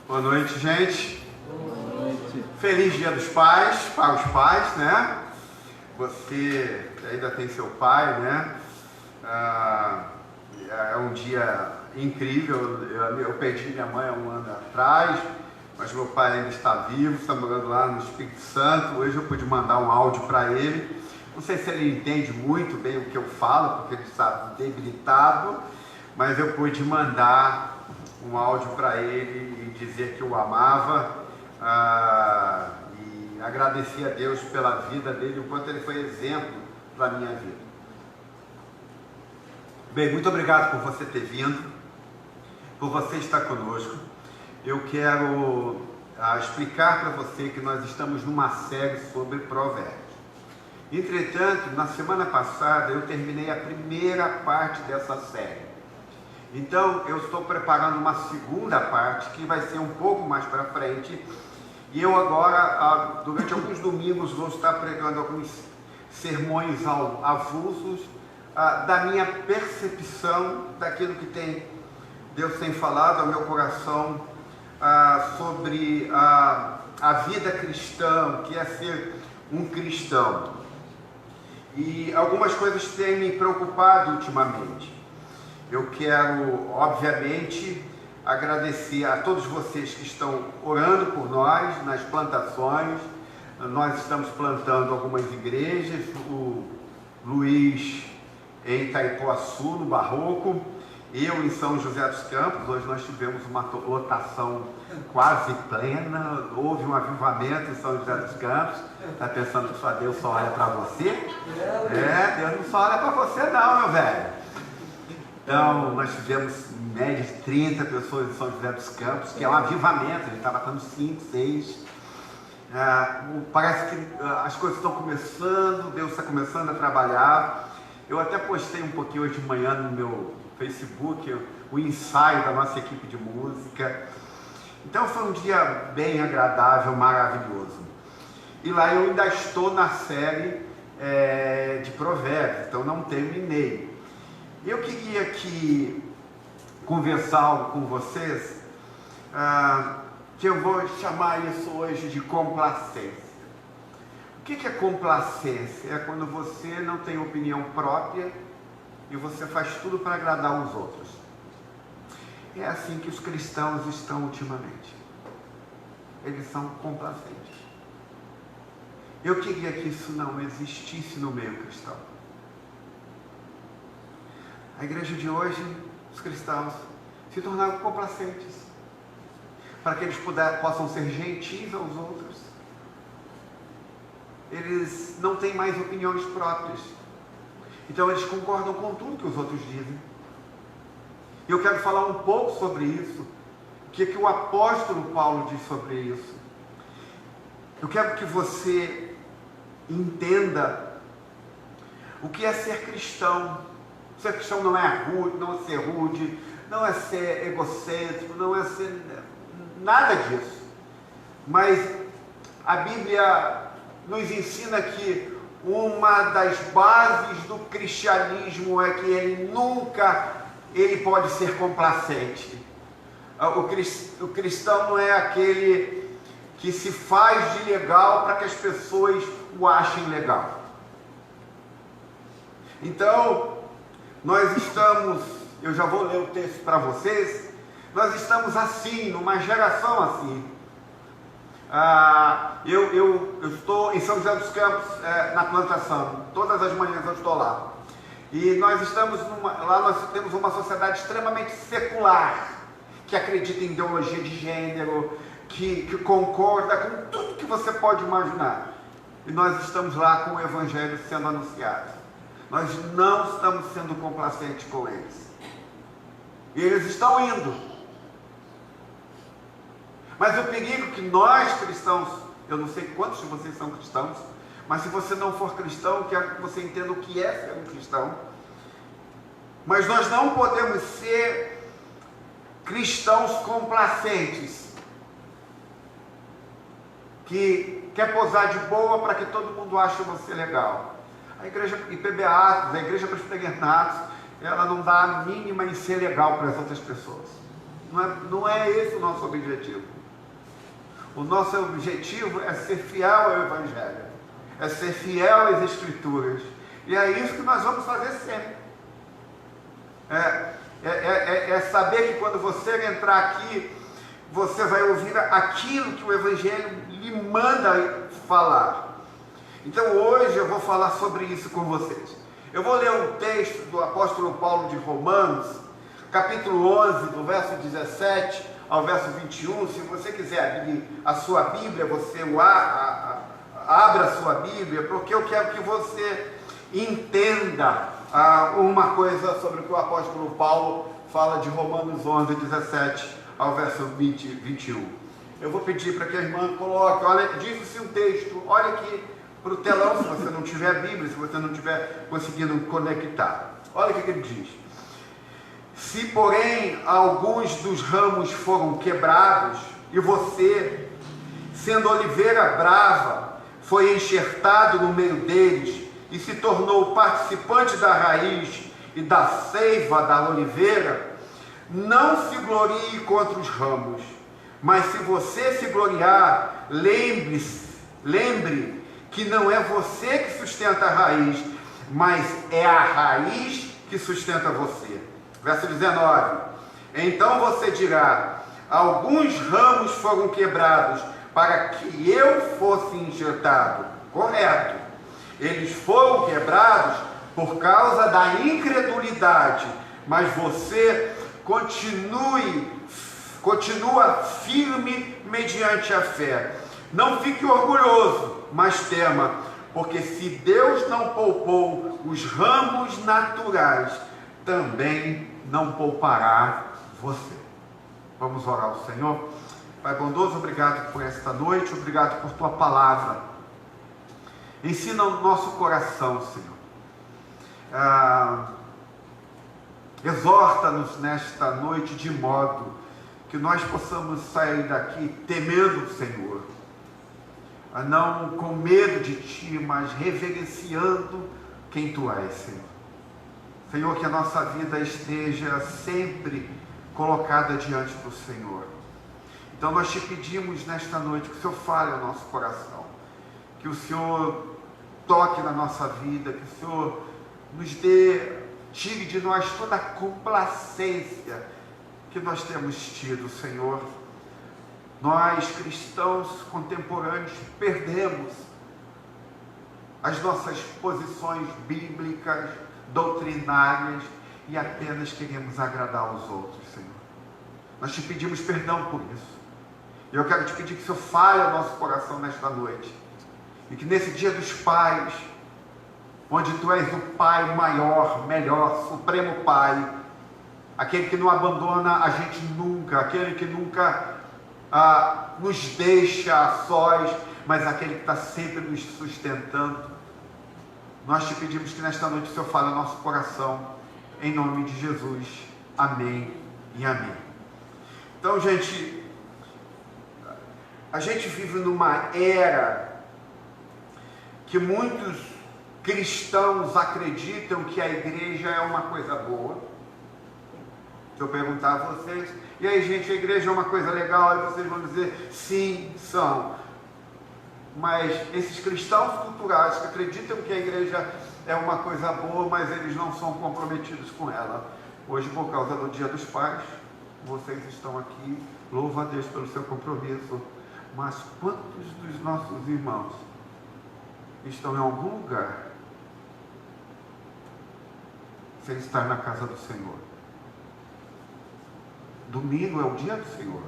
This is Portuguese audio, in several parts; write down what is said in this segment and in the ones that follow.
Boa noite, gente. Boa noite. Feliz Dia dos Pais, para os pais, né? Você ainda tem seu pai, né? É um dia incrível. Eu perdi minha mãe há um ano atrás, mas meu pai ainda está vivo, está morando lá no Espírito Santo. Hoje eu pude mandar um áudio para ele. Não sei se ele entende muito bem o que eu falo, porque ele está debilitado, mas eu pude mandar um áudio para ele e dizer que o amava e agradecer a Deus pela vida dele, o quanto ele foi exemplo para a minha vida. Bem, muito obrigado por você ter vindo, por você estar conosco. Eu quero explicar para você que nós estamos numa série sobre provérbios. Entretanto, na semana passada eu terminei a primeira parte dessa série. Então, eu estou preparando uma segunda parte, que vai ser um pouco mais para frente. E eu agora, durante alguns domingos, vou estar pregando alguns sermões avulsos da minha percepção daquilo que Deus tem falado ao meu coração sobre a vida cristã, o que é ser um cristão. E algumas coisas têm me preocupado ultimamente. Eu quero, obviamente, agradecer a todos vocês que estão orando por nós nas plantações. Nós estamos plantando algumas igrejas, o Luiz em Itaipuaçu, no Barroco, eu em São José dos Campos. Hoje nós tivemos uma lotação quase plena, houve um avivamento em São José dos Campos. Está pensando que só Deus só olha para você? Deus não só olha para você não, meu velho. Então, nós tivemos em média de 30 pessoas em São José dos Campos, que é um avivamento, a gente está matando 5, 6. Parece que as coisas estão começando, Deus está começando a trabalhar. Eu até postei um pouquinho hoje de manhã no meu Facebook o ensaio da nossa equipe de música. Então, foi um dia bem agradável, maravilhoso. E lá eu ainda estou na série de provérbios, então não terminei. Eu queria aqui conversar algo com vocês, que eu vou chamar isso hoje de complacência. O que é complacência? É quando você não tem opinião própria e você faz tudo para agradar os outros. É assim que os cristãos estão ultimamente. Eles são complacentes. Eu queria que isso não existisse no meio cristão. A igreja de hoje, os cristãos, se tornaram complacentes, para que eles possam ser gentis aos outros. Eles não têm mais opiniões próprias, então eles concordam com tudo que os outros dizem. E eu quero falar um pouco sobre isso, o que o apóstolo Paulo diz sobre isso. Eu quero que você entenda o que é ser cristão. Ser cristão não é rude, não é ser rude, não é ser egocêntrico, não é ser nada disso. Mas a Bíblia nos ensina que uma das bases do cristianismo é que ele pode ser complacente. O cristão não é aquele que se faz de legal para que as pessoas o achem legal. Então, nós estamos, eu já vou ler o texto para vocês, nós estamos assim, numa geração assim. Eu estou em São José dos Campos, na plantação, todas as manhãs eu estou lá. E nós estamos lá nós temos uma sociedade extremamente secular, que acredita em ideologia de gênero, que concorda com tudo que você pode imaginar. E nós estamos lá com o evangelho sendo anunciado. Nós não estamos sendo complacentes com eles. E eles estão indo. Mas o perigo que nós cristãos, eu não sei quantos de vocês são cristãos, mas se você não for cristão, eu quero que você entenda o que é ser um cristão. Mas nós não podemos ser cristãos complacentes, que quer posar de boa para que todo mundo ache você legal. A igreja IPB Atos, a igreja presbiteriana Atos, ela não dá a mínima em ser legal para as outras pessoas. Não é esse o nosso objetivo. O nosso objetivo é ser fiel ao Evangelho, é ser fiel às Escrituras. E é isso que nós vamos fazer sempre. É saber que quando você entrar aqui, você vai ouvir aquilo que o Evangelho lhe manda falar. Então hoje eu vou falar sobre isso com vocês. Eu vou ler um texto do apóstolo Paulo de Romanos, capítulo 11, do verso 17 ao verso 21. Se você quiser abrir a sua Bíblia, você abra a sua Bíblia, porque eu quero que você entenda uma coisa sobre o que o apóstolo Paulo fala de Romanos 11, 17 ao verso 21. Eu vou pedir para que a irmã coloque, olha, diz-se um texto, olha aqui para o telão, se você não tiver a Bíblia, se você não estiver conseguindo conectar. Olha o que ele diz. Se, porém, alguns dos ramos foram quebrados, e você, sendo oliveira brava, foi enxertado no meio deles, e se tornou participante da raiz e da seiva da oliveira, não se glorie contra os ramos, mas se você se gloriar, lembre que não é você que sustenta a raiz, mas é a raiz que sustenta você. Verso 19. Então você dirá: alguns ramos foram quebrados para que eu fosse enxertado. Correto. Eles foram quebrados por causa da incredulidade, mas você continua firme mediante a fé. Não fique orgulhoso, mas tema, porque se Deus não poupou os ramos naturais, também não poupará você. Vamos orar ao Senhor. Pai bondoso, obrigado por esta noite, obrigado por tua palavra. Ensina o nosso coração, Senhor. Exorta-nos nesta noite de modo que nós possamos sair daqui temendo o Senhor, não com medo de Ti, mas reverenciando quem Tu és, Senhor. Senhor, que a nossa vida esteja sempre colocada diante do Senhor. Então nós Te pedimos nesta noite que o Senhor fale ao nosso coração, que o Senhor toque na nossa vida, que o Senhor nos tire de nós toda a complacência que nós temos tido, Senhor. Nós, cristãos contemporâneos, perdemos as nossas posições bíblicas, doutrinárias, e apenas queremos agradar aos outros, Senhor. Nós Te pedimos perdão por isso. E eu quero Te pedir que o Senhor fale ao nosso coração nesta noite, e que nesse dia dos pais, onde Tu és o Pai maior, melhor, supremo Pai, aquele que não abandona a gente nunca, aquele que nunca nos deixa a sós, mas aquele que está sempre nos sustentando, nós Te pedimos que nesta noite o Senhor fale ao nosso coração, em nome de Jesus. Amém e amém. Então, gente, a gente vive numa era que muitos cristãos acreditam que a igreja é uma coisa boa. Se eu perguntar a vocês, e aí, gente, a igreja é uma coisa legal, aí vocês vão dizer, sim, são. Mas esses cristãos culturais que acreditam que a igreja é uma coisa boa, mas eles não são comprometidos com ela. Hoje, por causa do Dia dos Pais, vocês estão aqui, louvo a Deus pelo seu compromisso. Mas quantos dos nossos irmãos estão em algum lugar sem estar na casa do Senhor? Domingo é o dia do Senhor.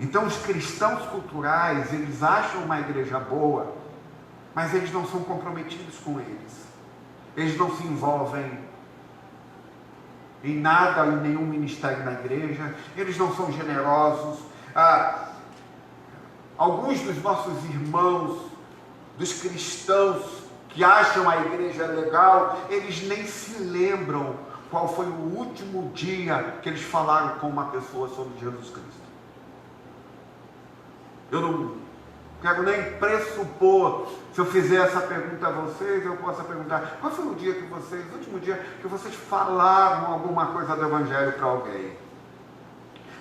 Então os cristãos culturais, eles acham uma igreja boa, mas eles não são comprometidos com eles. Eles não se envolvem em nada, em nenhum ministério na igreja. Eles não são generosos. Alguns dos nossos irmãos, dos cristãos que acham a igreja legal, eles nem se lembram qual foi o último dia que eles falaram com uma pessoa sobre Jesus Cristo. Eu não quero nem pressupor, se eu fizer essa pergunta a vocês, eu posso perguntar, qual foi o dia que vocês, o último dia que vocês falaram alguma coisa do Evangelho para alguém?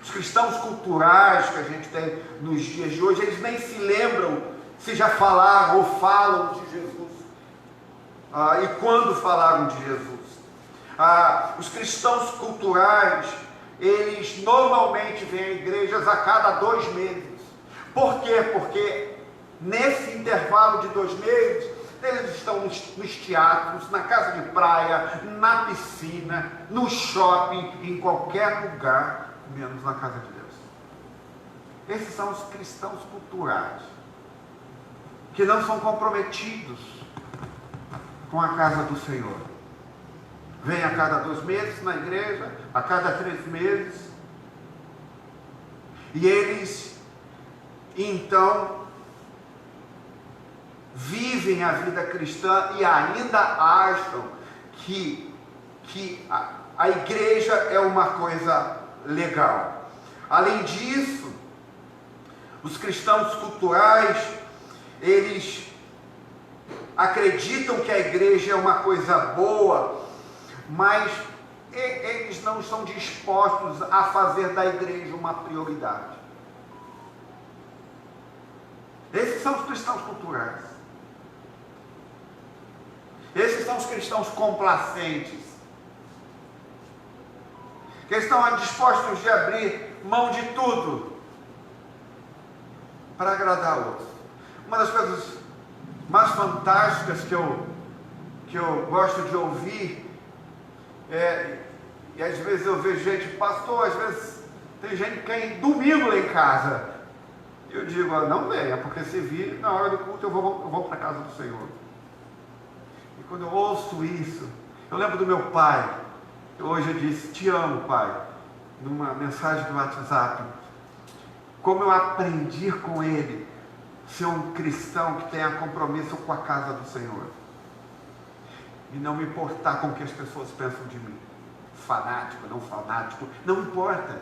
Os cristãos culturais que a gente tem nos dias de hoje, eles nem se lembram se já falaram ou falam de Jesus. E quando falaram de Jesus. Os cristãos culturais, eles normalmente vêm a igrejas a cada 2 meses. Por quê? Porque nesse intervalo de 2 meses, eles estão nos teatros, na casa de praia, na piscina, no shopping, em qualquer lugar, menos na casa de Deus. Esses são os cristãos culturais, que não são comprometidos com a casa do Senhor. Vem a cada 2 meses na igreja, a cada 3 meses, e eles, então, vivem a vida cristã e ainda acham que a igreja é uma coisa legal. Além disso, os cristãos culturais, eles acreditam que a igreja é uma coisa boa, mas eles não estão dispostos a fazer da igreja uma prioridade. Esses são os cristãos culturais. Esses são os cristãos complacentes, que estão dispostos de abrir mão de tudo para agradar a outros. Uma das coisas mais fantásticas que eu gosto de ouvir e às vezes eu vejo gente, pastor, às vezes tem gente que quer ir domingo lá em casa. Eu digo, não venha, porque se vir na hora do culto eu vou para a casa do Senhor. E quando eu ouço isso, eu lembro do meu pai, que hoje eu disse, te amo, pai, numa mensagem do WhatsApp, como eu aprendi com ele ser um cristão que tenha compromisso com a casa do Senhor, e não me importar com o que as pessoas pensam de mim, fanático, não importa,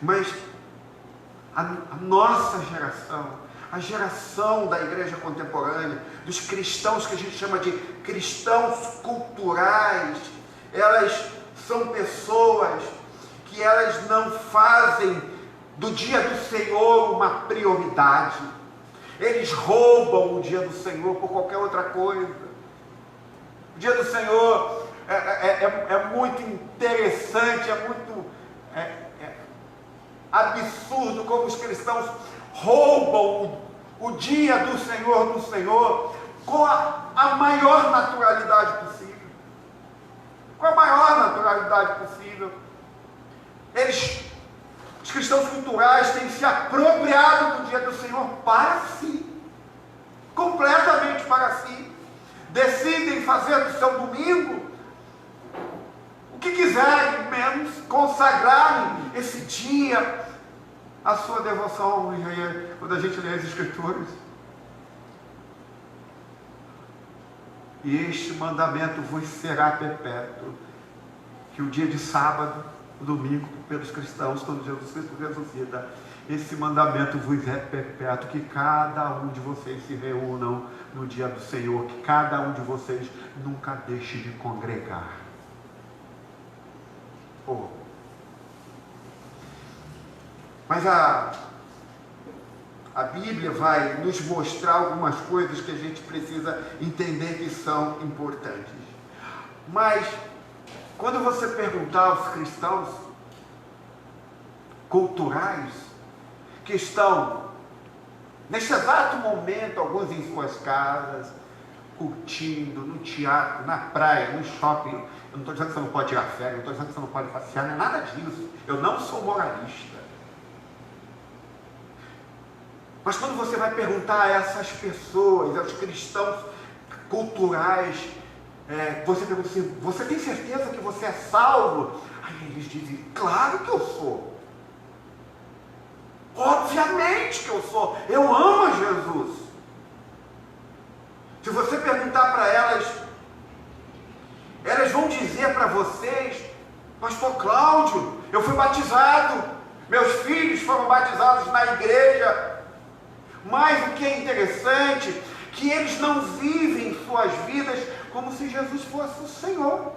mas a nossa geração, a geração da igreja contemporânea, dos cristãos que a gente chama de cristãos culturais, elas são pessoas que elas não fazem do dia do Senhor uma prioridade. Eles roubam o dia do Senhor por qualquer outra coisa. O dia do Senhor é muito interessante, é muito absurdo como os cristãos roubam o dia do Senhor com a maior naturalidade possível. Com a maior naturalidade possível. Os cristãos culturais têm se apropriado do dia do Senhor para si. Completamente para si. Decidem fazer do seu domingo o que quiserem, menos consagrarem esse dia a sua devoção, quando a gente lê as Escrituras. E este mandamento vos será perpétuo, que o dia de sábado, o domingo, pelos cristãos, quando Jesus Cristo ressuscita, esse mandamento vos é perpétuo, que cada um de vocês se reúnam no dia do Senhor, que cada um de vocês nunca deixe de congregar. Mas a Bíblia vai nos mostrar algumas coisas que a gente precisa entender que são importantes. Mas, quando você perguntar aos cristãos culturais, que estão, neste exato momento, alguns em suas casas, curtindo, no teatro, na praia, no shopping, eu não estou dizendo que você não pode tirar férias, não estou dizendo que você não pode passear, não é nada disso. Eu não sou moralista. Mas quando você vai perguntar a essas pessoas, aos cristãos culturais, você pergunta assim, você tem certeza que você é salvo? Aí eles dizem, claro que eu sou. Obviamente que eu sou. Eu amo a Jesus. Se você perguntar para elas, elas vão dizer para vocês, pastor Cláudio, eu fui batizado, meus filhos foram batizados na igreja. Mas o que é interessante, que eles não vivem suas vidas como se Jesus fosse o Senhor.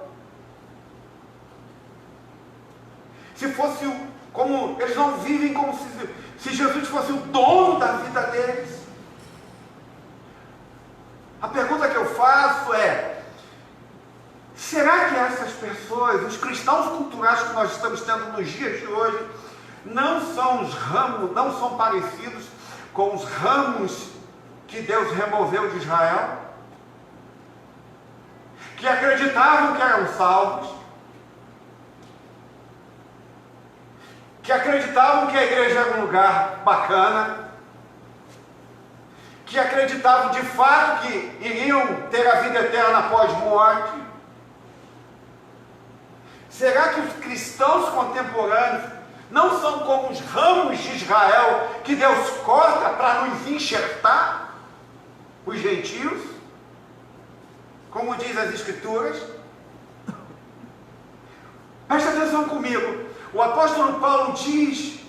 se fosse como eles não vivem como se Jesus fosse o dono da vida deles. A pergunta que eu faço é: será que essas pessoas, os cristãos culturais que nós estamos tendo nos dias de hoje, não são parecidos com os ramos que Deus removeu de Israel? Que acreditavam que eram salvos, que acreditavam que a igreja era um lugar bacana, que acreditavam de fato que iriam ter a vida eterna após morte. Será que os cristãos contemporâneos não são como os ramos de Israel que Deus corta para nos enxertar, os gentios? Como diz as Escrituras? Presta atenção comigo. O apóstolo Paulo diz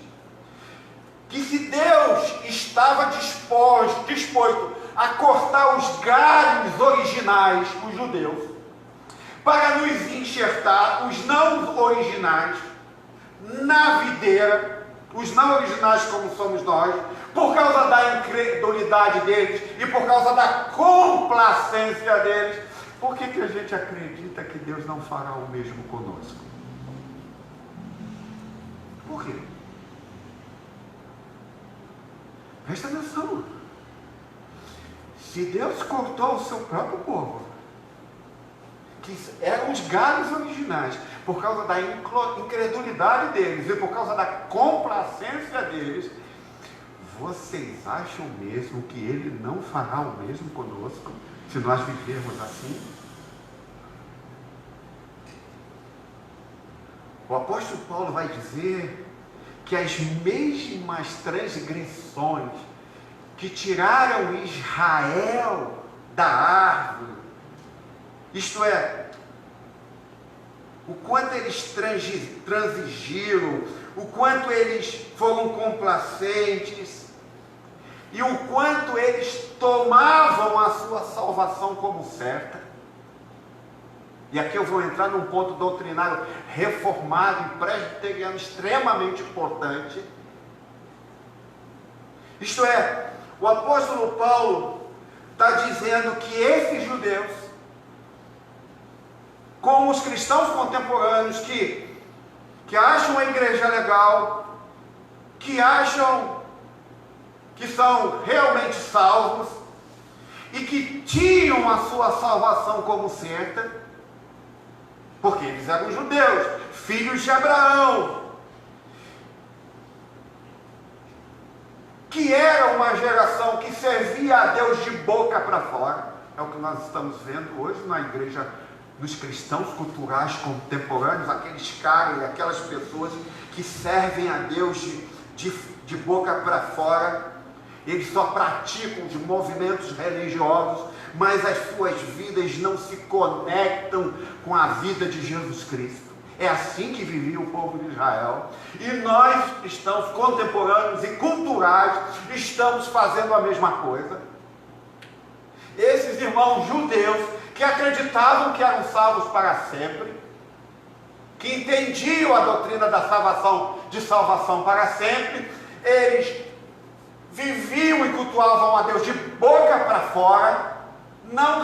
que se Deus estava disposto a cortar os galhos originais, os judeus, para nos enxertar, os não originais, na videira, os não originais como somos nós, por causa da incredulidade deles e por causa da complacência deles, por que a gente acredita que Deus não fará o mesmo conosco? Por quê? Presta atenção. Se Deus cortou o seu próprio povo, que eram os galhos originais, por causa da incredulidade deles e por causa da complacência deles, vocês acham mesmo que Ele não fará o mesmo conosco, se nós vivermos assim? O apóstolo Paulo vai dizer que as mesmas transgressões que tiraram Israel da árvore, isto é, o quanto eles transigiram, o quanto eles foram complacentes e o quanto eles tomavam a sua salvação como certa. E aqui eu vou entrar num ponto doutrinário reformado e presbiteriano extremamente importante. Isto é, o apóstolo Paulo está dizendo que esses judeus, como os cristãos contemporâneos que acham a igreja legal, que acham que são realmente salvos e que tinham a sua salvação como certa, porque eles eram judeus, filhos de Abraão, que era uma geração que servia a Deus de boca para fora. É o que nós estamos vendo hoje na igreja, nos cristãos culturais contemporâneos, aqueles caras e aquelas pessoas que servem a Deus de boca para fora. Eles só praticam os movimentos religiosos, mas as suas vidas não se conectam com a vida de Jesus Cristo. É assim que vivia o povo de Israel. E nós, cristãos contemporâneos e culturais, estamos fazendo a mesma coisa. Esses irmãos judeus que acreditavam que eram salvos para sempre, que entendiam a doutrina da salvação, de salvação para sempre, eles viviam e cultuavam a Deus de boca para fora, não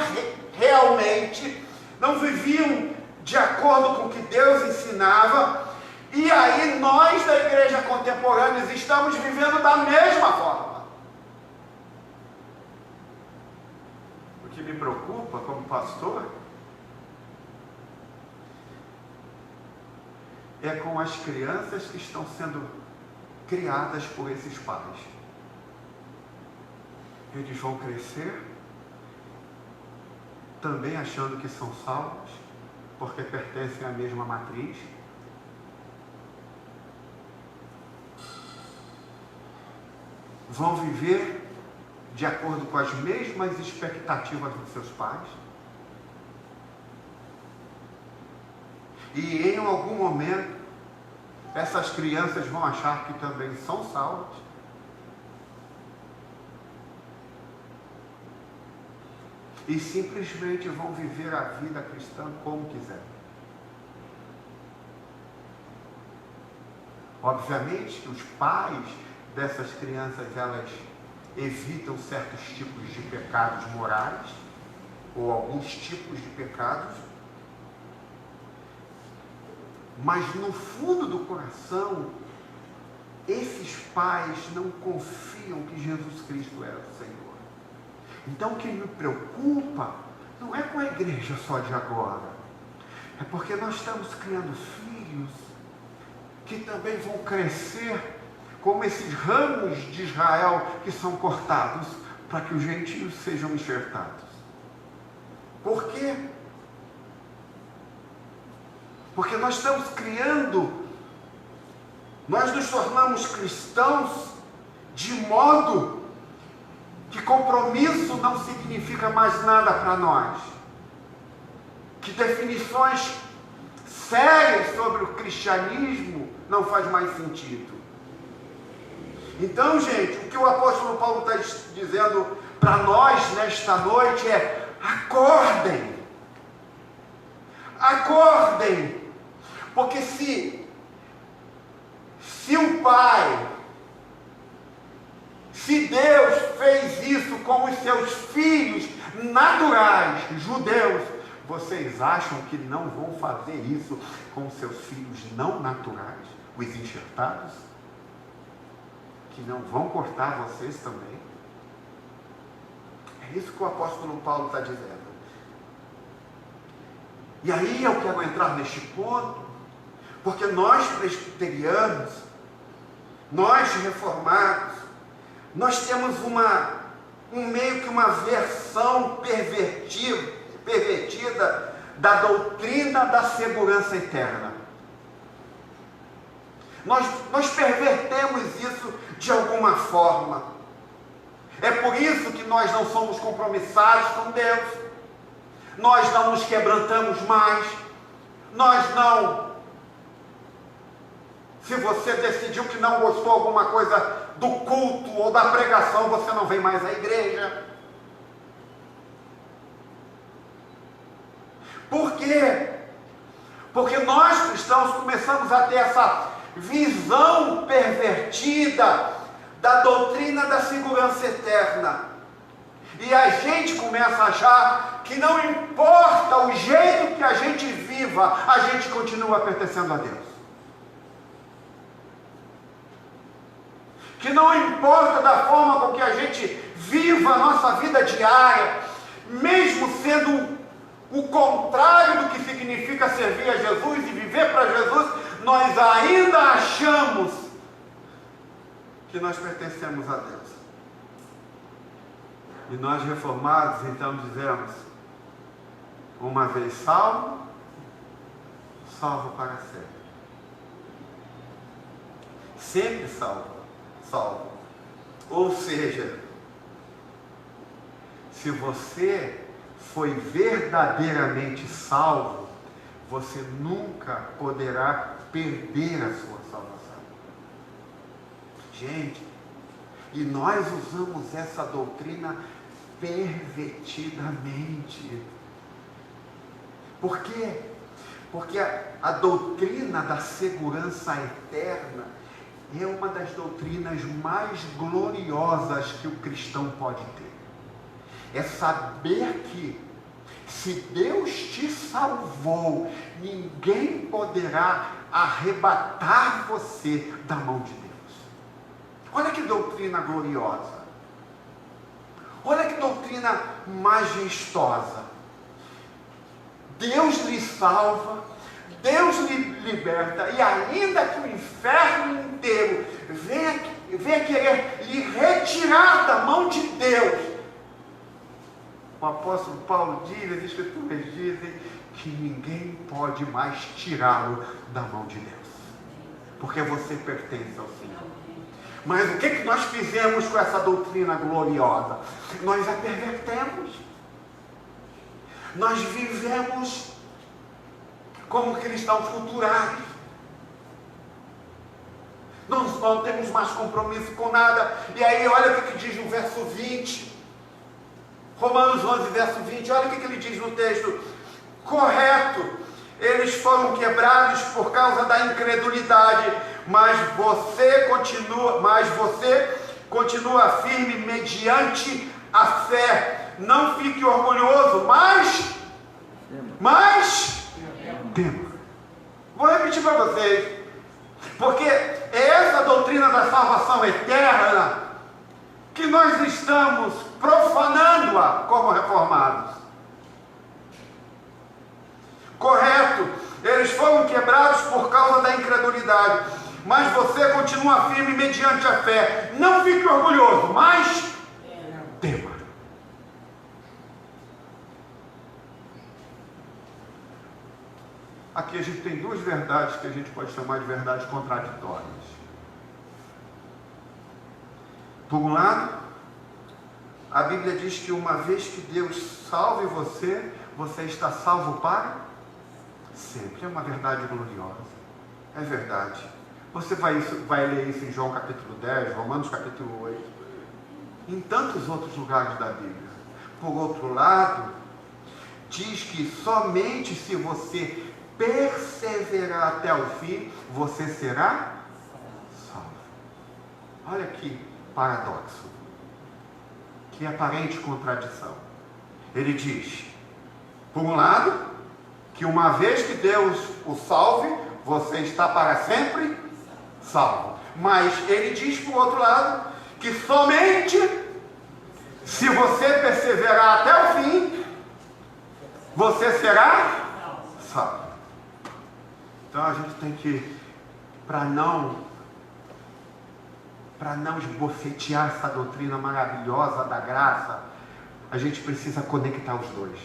viviam de acordo com o que Deus ensinava, e aí nós da igreja contemporânea estamos vivendo da mesma forma. O que me preocupa como pastor é com as crianças que estão sendo criadas por esses pais. Eles vão crescer também achando que são salvos, porque pertencem à mesma matriz. Vão viver de acordo com as mesmas expectativas dos seus pais. E em algum momento, essas crianças vão achar que também são salvas. E simplesmente vão viver a vida cristã como quiserem. Obviamente que os pais dessas crianças, elas evitam certos tipos de pecados morais, ou alguns tipos de pecados, mas no fundo do coração, esses pais não confiam que Jesus Cristo é o Senhor. Então o que me preocupa não é com a igreja só de agora, é porque nós estamos criando filhos que também vão crescer como esses ramos de Israel que são cortados para que os gentios sejam enxertados. Por quê? Porque nós estamos criando, nós nos tornamos cristãos de modo que compromisso não significa mais nada para nós, que definições sérias sobre o cristianismo não faz mais sentido. Então, gente, o que o apóstolo Paulo está dizendo para nós nesta noite é: acordem, acordem, porque se o Pai, se Deus fez isso com os seus filhos naturais, judeus, vocês acham que não vão fazer isso com os seus filhos não naturais, os enxertados? Que não vão cortar vocês também? É isso que o apóstolo Paulo está dizendo. E aí eu quero entrar neste ponto, porque nós presbiterianos, nós reformados, nós temos meio que uma versão pervertida da doutrina da segurança eterna. Nós pervertemos isso de alguma forma. É por isso que nós não somos compromissados com Deus, nós não nos quebrantamos mais, nós não... Se você decidiu que não gostou alguma coisa do culto ou da pregação, você não vem mais à igreja. Por quê? Porque nós cristãos começamos a ter essa visão pervertida da doutrina da segurança eterna. E a gente começa a achar que não importa o jeito que a gente viva, a gente continua pertencendo a Deus. Que não importa da forma com que a gente viva a nossa vida diária, mesmo sendo o contrário do que significa servir a Jesus e viver para Jesus, nós ainda achamos que nós pertencemos a Deus. E nós reformados então dizemos: uma vez salvo, salvo para sempre. Sempre salvo. Ou seja, se você foi verdadeiramente salvo, você nunca poderá perder a sua salvação. Gente, e nós usamos essa doutrina pervertidamente. Por quê? Porque a doutrina da segurança eterna é uma das doutrinas mais gloriosas que o cristão pode ter. É saber que, se Deus te salvou, ninguém poderá arrebatar você da mão de Deus. Olha que doutrina gloriosa. Olha que doutrina majestosa. Deus lhe salva, Deus lhe liberta, e ainda que o inferno inteiro venha querer lhe retirar da mão de Deus, o apóstolo Paulo diz, as escrituras dizem que ninguém pode mais tirá-lo da mão de Deus, porque você pertence ao Senhor. Mas o que nós fizemos com essa doutrina gloriosa? Nós a pervertemos. Nós vivemos como cristãos culturais. Nós não temos mais compromisso com nada. E aí olha o que diz no verso 20. Romanos 11, verso 20. Olha o que ele diz no texto. Correto, eles foram quebrados por causa da incredulidade, mas você continua firme mediante a fé. Não fique orgulhoso, mas tema. Vou repetir para vocês, porque é essa doutrina da salvação eterna que nós estamos profanando-a como reformados. Correto, eles foram quebrados por causa da incredulidade, mas você continua firme mediante a fé. Não fique orgulhoso, mas tema. Aqui a gente tem duas verdades que a gente pode chamar de verdades contraditórias. Por um lado, a Bíblia diz que uma vez que Deus salve você, você está salvo para sempre. É uma verdade gloriosa. É verdade. Você vai ler isso em João capítulo 10, Romanos capítulo 8, em tantos outros lugares da Bíblia. Por outro lado, diz que somente se você perseverar até o fim, você será salvo. Olha que paradoxo, que aparente contradição. Ele diz, por um lado, que uma vez que Deus o salve, você está para sempre salvo. Mas ele diz, por outro lado, que somente se você perseverar até o fim, você será salvo. Então a gente tem que, para não esbofetear essa doutrina maravilhosa da graça, a gente precisa conectar os dois.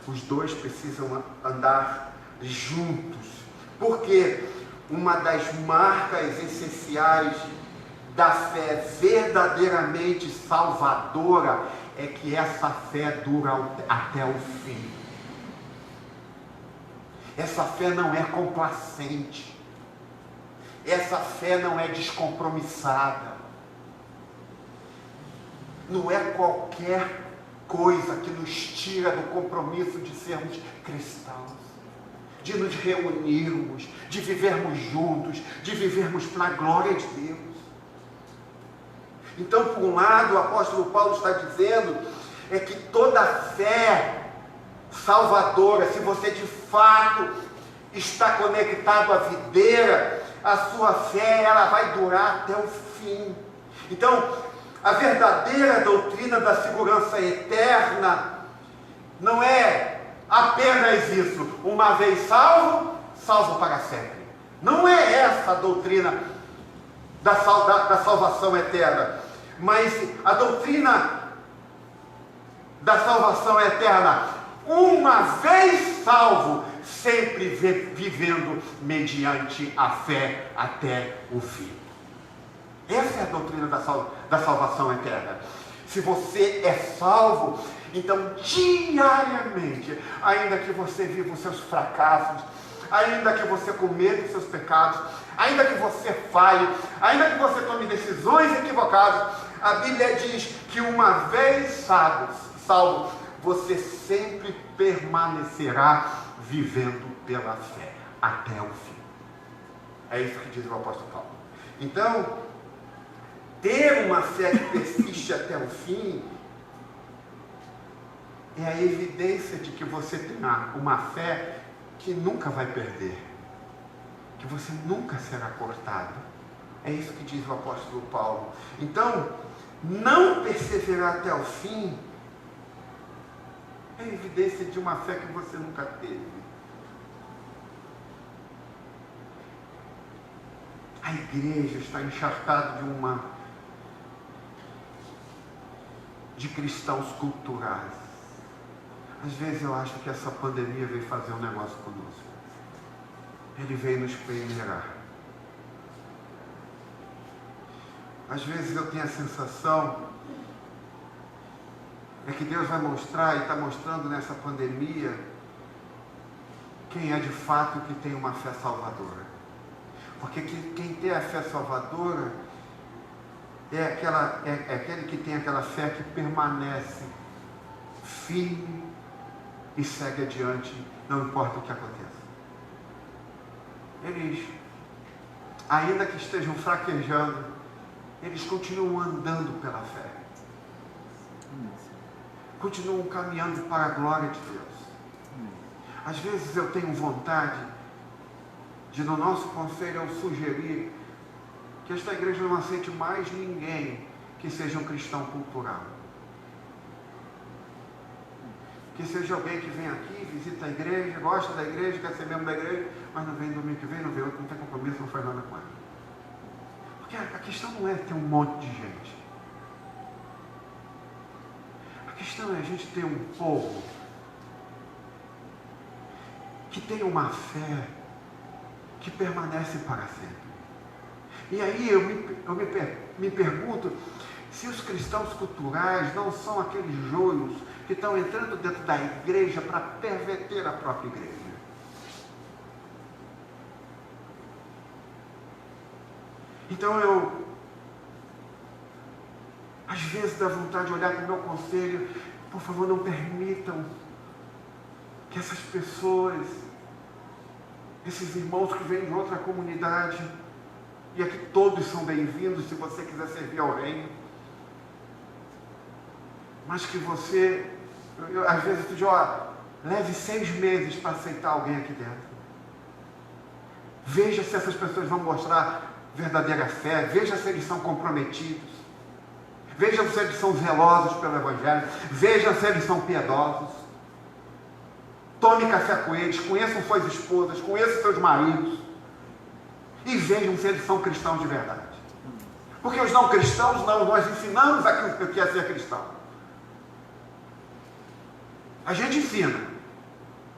Os dois precisam andar juntos. Porque uma das marcas essenciais da fé verdadeiramente salvadora é que essa fé dura até o fim. Essa fé não é complacente. Essa fé não é descompromissada. Não é qualquer coisa que nos tira do compromisso de sermos cristãos, de nos reunirmos, de vivermos juntos, de vivermos para a glória de Deus. Então, por um lado, o apóstolo Paulo está dizendo é que toda fé salvadora, se você de fato está conectado à videira, a sua fé ela vai durar até o fim. Então, a verdadeira doutrina da segurança eterna não é apenas isso, uma vez salvo, salvo para sempre. Não é essa a doutrina da salvação eterna, mas a doutrina da salvação eterna, uma vez salvo, sempre vivendo mediante a fé até o fim. Essa é a doutrina da salvação eterna. Se você é salvo, então diariamente, ainda que você viva os seus fracassos, ainda que você cometa os seus pecados, ainda que você falhe, ainda que você tome decisões equivocadas, a Bíblia diz que uma vez salvo, você sempre permanecerá vivendo pela fé até o fim. É isso que diz o apóstolo Paulo. Então, ter uma fé que persiste até o fim é a evidência de que você tem uma fé que nunca vai perder, que você nunca será cortado. É isso que diz o apóstolo Paulo. Então, não perseverar até o fim é evidência de uma fé que você nunca teve. A igreja está encharcada de cristãos culturais. Às vezes eu acho que essa pandemia veio fazer um negócio conosco. Ele veio nos peneirar. Às vezes eu tenho a sensação é que Deus vai mostrar e está mostrando nessa pandemia quem é de fato que tem uma fé salvadora. Porque quem tem a fé salvadora é aquele que tem aquela fé que permanece firme e segue adiante, não importa o que aconteça. ainda que estejam fraquejando, eles continuam andando pela fé. Continuam caminhando para a glória de Deus. Às vezes eu tenho vontade de, no nosso conselho, eu sugerir que esta igreja não aceite mais ninguém que seja um cristão cultural. Que seja alguém que vem aqui, visita a igreja, gosta da igreja, quer ser membro da igreja, mas não vem domingo que vem, não vem outro, não tem compromisso, não faz nada com ela. Porque a questão não é ter um monte de gente. A questão é a gente ter um povo que tem uma fé que permanece para sempre. E aí eu me pergunto se os cristãos culturais não são aqueles joios que estão entrando dentro da igreja para perverter a própria igreja. Então às vezes dá vontade de olhar para o meu conselho, por favor, não permitam que essas pessoas, esses irmãos que vêm de outra comunidade, e aqui todos são bem-vindos se você quiser servir ao reino, mas que você, às vezes tu diz, leve 6 meses para aceitar alguém aqui dentro. Veja se essas pessoas vão mostrar verdadeira fé, veja se eles são comprometidos, veja se eles são zelosos pelo Evangelho, veja se eles são piedosos. Tome café com eles, conheçam suas esposas, conheçam seus maridos e vejam se eles são cristãos de verdade. Porque os não cristãos, não, nós ensinamos aqui o que é ser cristão. A gente ensina,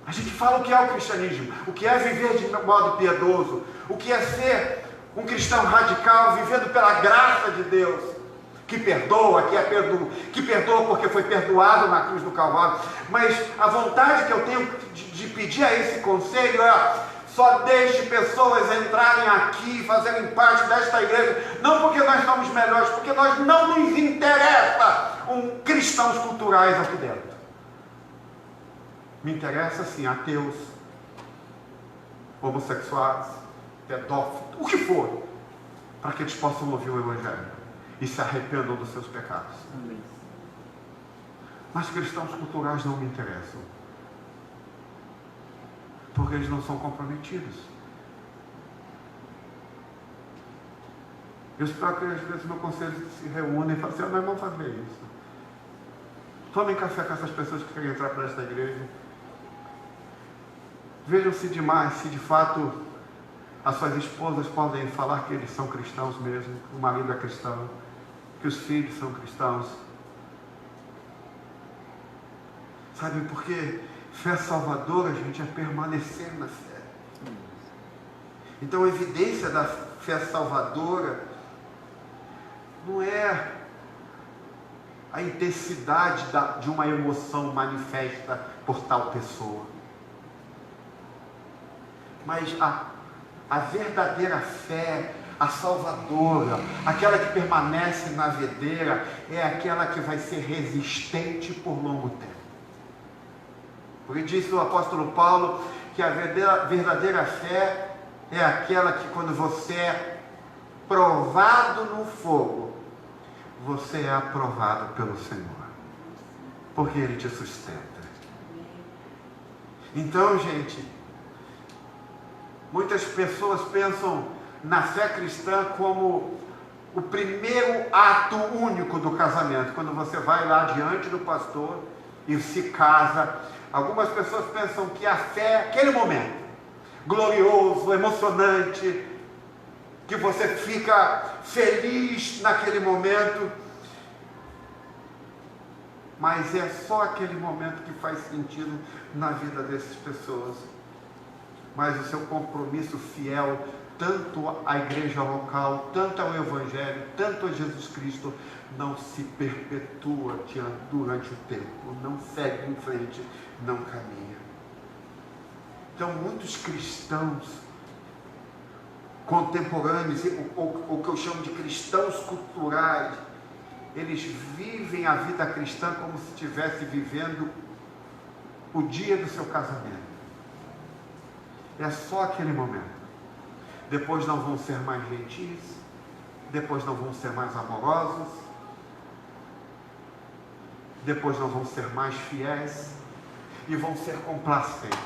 a gente fala o que é o cristianismo, o que é viver de modo piedoso, o que é ser um cristão radical, vivendo pela graça de Deus, que perdoa, que perdoa porque foi perdoado na cruz do Calvário. Mas a vontade que eu tenho de pedir a esse conselho é: só deixe pessoas entrarem aqui, fazerem parte desta igreja, não porque nós somos melhores, porque nós não nos interessa cristãos culturais aqui dentro. Me interessa sim ateus, homossexuais, pedófilos, o que for, para que eles possam ouvir o Evangelho e se arrependam dos seus pecados. Amém. Mas cristãos culturais não me interessam, porque eles não são comprometidos. Eu espero que às vezes meu conselho se reúna e fale assim: nós vamos fazer isso. Tomem café com essas pessoas que querem entrar para esta igreja. Vejam se de fato as suas esposas podem falar que eles são cristãos mesmo, que o marido é cristão, que os filhos são cristãos. Sabe por quê? Fé salvadora, gente, é permanecer na fé. Então a evidência da fé salvadora não é a intensidade de uma emoção manifesta por tal pessoa, mas a verdadeira fé, a salvadora, aquela que permanece na videira, é aquela que vai ser resistente por longo tempo. Porque disse o apóstolo Paulo que a verdadeira fé é aquela que, quando você é provado no fogo, você é aprovado pelo Senhor, porque Ele te sustenta. Então, gente, muitas pessoas pensam na fé cristã como o primeiro ato único do casamento, quando você vai lá diante do pastor e se casa. Algumas pessoas pensam que a fé é aquele momento glorioso, emocionante, que você fica feliz naquele momento, mas é só aquele momento que faz sentido na vida dessas pessoas. Mas o seu compromisso fiel, tanto à igreja local, tanto ao Evangelho, tanto a Jesus Cristo, não se perpetua durante o tempo, não segue em frente, não caminha. Então, muitos cristãos contemporâneos, ou que eu chamo de cristãos culturais, eles vivem a vida cristã como se estivesse vivendo o dia do seu casamento. É só aquele momento. depois não vão ser mais gentis, depois não vão ser mais amorosos, depois não vão ser mais fiéis e vão ser complacentes.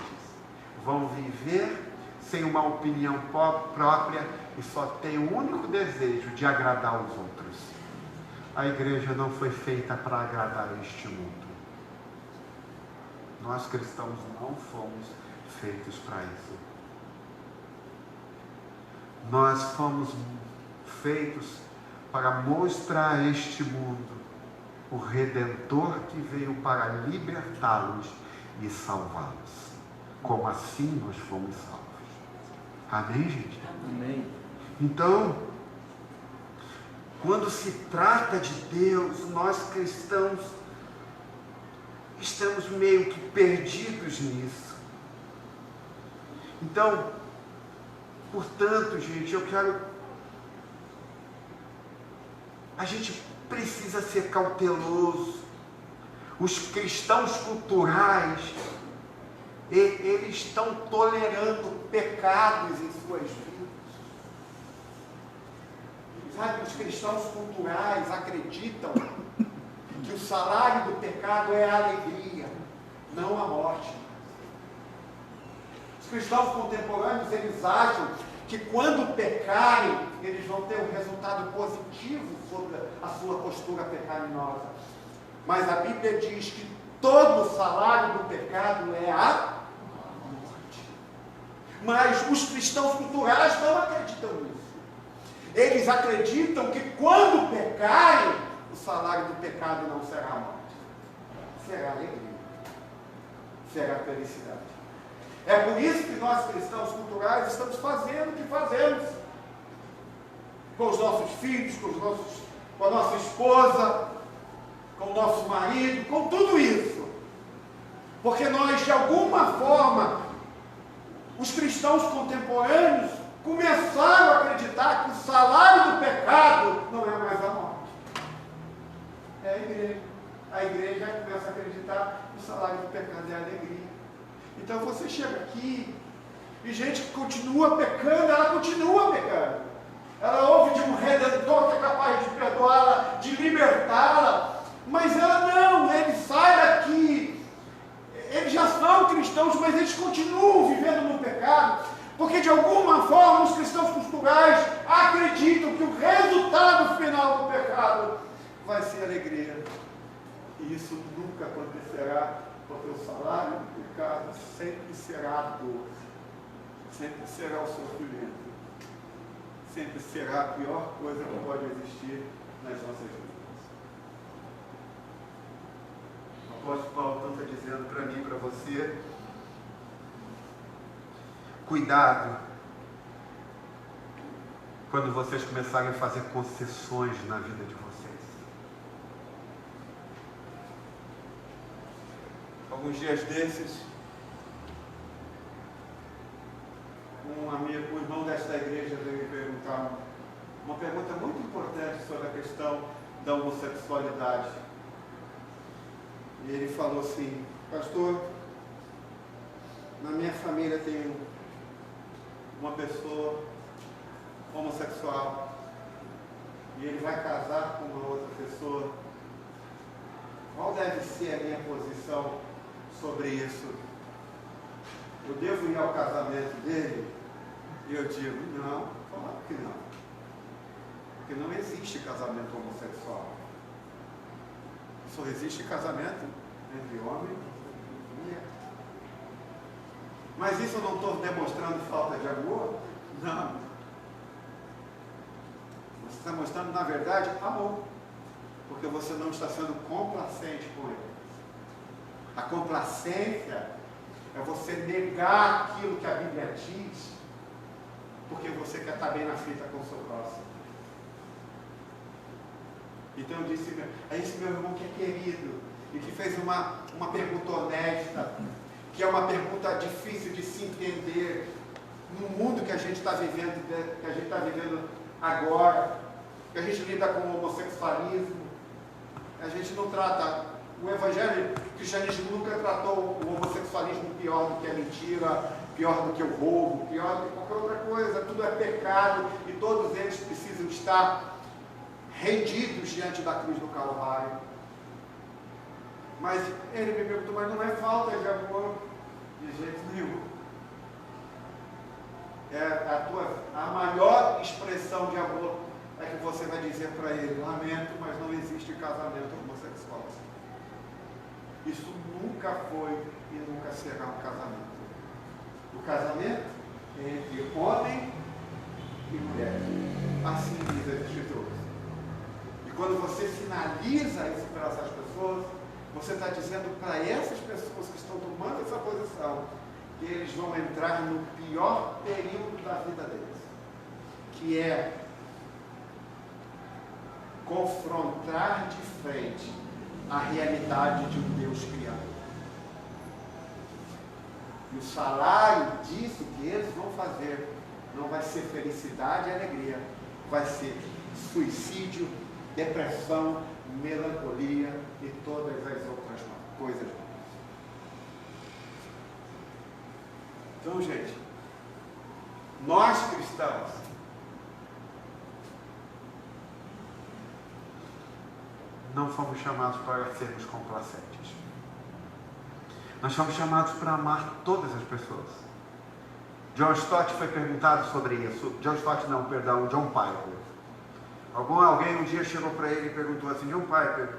Vão viver sem uma opinião própria e só tem o único desejo de agradar os outros. A igreja não foi feita para agradar este mundo. Nós cristãos não fomos feitos para isso. Nós fomos feitos para mostrar a este mundo o Redentor que veio para libertá-los e salvá-los. Como assim nós fomos salvos. Amém, gente? Amém. Então, quando se trata de Deus, nós cristãos estamos meio que perdidos nisso. Então, portanto, gente, a gente precisa ser cauteloso. Os cristãos culturais, eles estão tolerando pecados em suas vidas. Sabe, os cristãos culturais acreditam que o salário do pecado é a alegria, não a morte. Os cristãos contemporâneos, eles acham que quando pecarem, eles vão ter um resultado positivo sobre a sua postura pecaminosa. Mas a Bíblia diz que todo o salário do pecado é a morte. Mas os cristãos culturais não acreditam nisso. Eles acreditam que quando pecarem, o salário do pecado não será a morte. Será alegria. Será felicidade. É por isso que nós cristãos culturais estamos fazendo o que fazemos. Com os nossos filhos, com a nossa esposa, com o nosso marido, com tudo isso. Porque nós, de alguma forma, os cristãos contemporâneos começaram a acreditar que o salário do pecado não é mais a morte. É a igreja. A igreja começa a acreditar que o salário do pecado é a alegria. Então você chega aqui e gente que continua pecando, ela continua pecando. Ela ouve de um Redentor que é capaz de perdoá-la, de libertá-la, mas ela não, ele sai daqui. Eles já são cristãos, mas eles continuam vivendo no pecado, porque de alguma forma os cristãos culturais acreditam que o resultado final do pecado vai ser alegria. E isso nunca acontecerá, porque o salário do pecado sempre será a dor, sempre será o sofrimento, sempre será a pior coisa que pode existir nas nossas vidas. O apóstolo Paulo está dizendo para mim e para você: cuidado quando vocês começarem a fazer concessões na vida de vocês. Alguns dias desses, um irmão desta igreja veio me perguntar uma pergunta muito importante sobre a questão da homossexualidade. E ele falou assim: pastor, na minha família tem uma pessoa homossexual e ele vai casar com uma outra pessoa. Qual deve ser a minha posição sobre isso? Eu devo ir ao casamento dele? E eu digo: não, claro que não. Porque não existe casamento homossexual. Só existe casamento entre homem e mulher. Mas isso eu não estou demonstrando falta de amor? Não. Você está mostrando, na verdade, amor. Porque você não está sendo complacente com ele. A complacência é você negar aquilo que a Bíblia diz, porque você quer estar bem na fita com o seu próximo. Então eu disse a esse meu irmão que é querido e que fez uma pergunta honesta, que é uma pergunta difícil de se entender no mundo que a gente está vivendo, agora, que a gente lida com o homossexualismo. A gente não trata, o cristianismo nunca tratou o homossexualismo pior pior do que a mentira, pior do que o roubo, pior do que qualquer outra coisa. Tudo é pecado e todos eles precisam estar rendidos diante da cruz do Calvário. Mas ele me perguntou, mas não é falta de amor? De jeito nenhum. A maior expressão de amor é que você vai dizer para ele: lamento, mas não existe casamento homossexual. Isso nunca foi e nunca será um casamento. O casamento é entre homem e mulher. Assim diz as Escrituras. E quando você sinaliza isso para essas pessoas, você está dizendo para essas pessoas que estão tomando essa posição que eles vão entrar no pior período da vida deles, que é confrontar de frente a realidade de um Deus criador. E o salário disso que eles vão fazer não vai ser felicidade e alegria, vai ser suicídio, depressão, melancolia e todas as outras coisas. Então, gente, nós cristãos não fomos chamados para sermos complacentes. Nós fomos chamados para amar todas as pessoas. John Stott foi perguntado sobre isso. John Piper. Alguém um dia chegou para ele e perguntou assim: John Piper,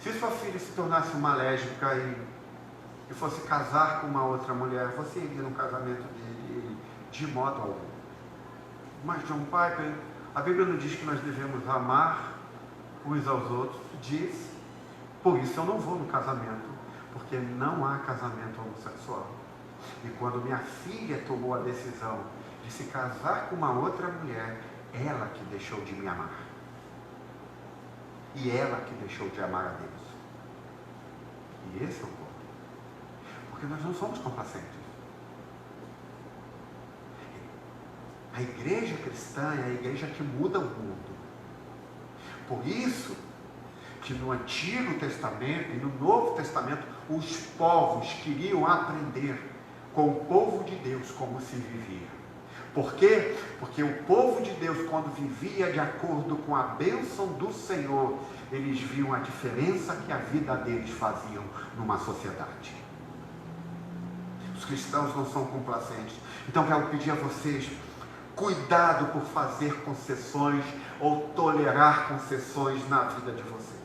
se sua filha se tornasse uma lésbica e fosse casar com uma outra mulher, você iria no casamento dele? De modo algum. Mas John Piper, a Bíblia não diz que nós devemos amar uns aos outros? Diz. Por isso eu não vou no casamento, porque não há casamento homossexual. E quando minha filha tomou a decisão de se casar com uma outra mulher, ela que deixou de me amar. E ela que deixou de amar a Deus. E esse é o ponto. Porque nós não somos complacentes. A igreja cristã é a igreja que muda o mundo. Por isso que no Antigo Testamento e no Novo Testamento os povos queriam aprender com o povo de Deus como se vivia. Por quê? Porque o povo de Deus, quando vivia de acordo com a bênção do Senhor, eles viam a diferença que a vida deles faziam numa sociedade. Os cristãos não são complacentes. Então quero pedir a vocês cuidado por fazer concessões ou tolerar concessões na vida de vocês.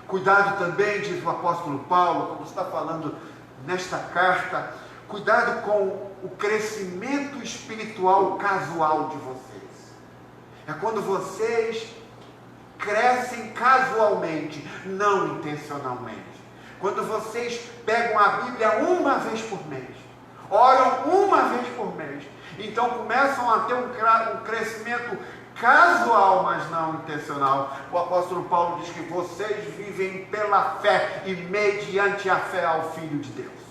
Cuidado também, diz o apóstolo Paulo, quando está falando nesta carta, cuidado com o crescimento espiritual casual de vocês. É quando vocês crescem casualmente, não intencionalmente. Quando vocês pegam a Bíblia uma vez por mês, oram uma vez por mês, então começam a ter um crescimento casual, mas não intencional. O apóstolo Paulo diz que vocês vivem pela fé e mediante a fé ao Filho de Deus.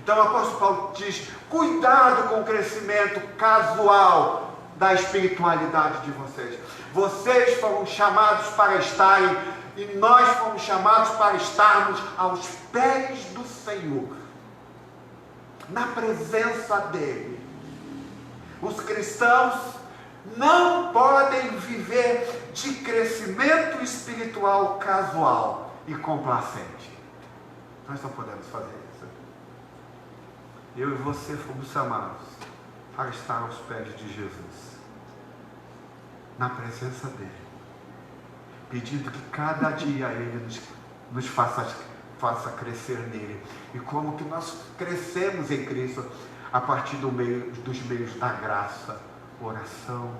Então o apóstolo Paulo diz: cuidado com o crescimento casual da espiritualidade de vocês. Vocês foram chamados para estarem, e nós fomos chamados para estarmos aos pés do Senhor, na presença dele. Os cristãos não podem viver de crescimento espiritual casual e complacente. Nós não podemos fazer isso. Eu e você fomos chamados para estar aos pés de Jesus, na presença dele, pedindo que cada dia ele nos faça crescer nele. E como que nós crescemos em Cristo? A partir dos meios da graça, oração,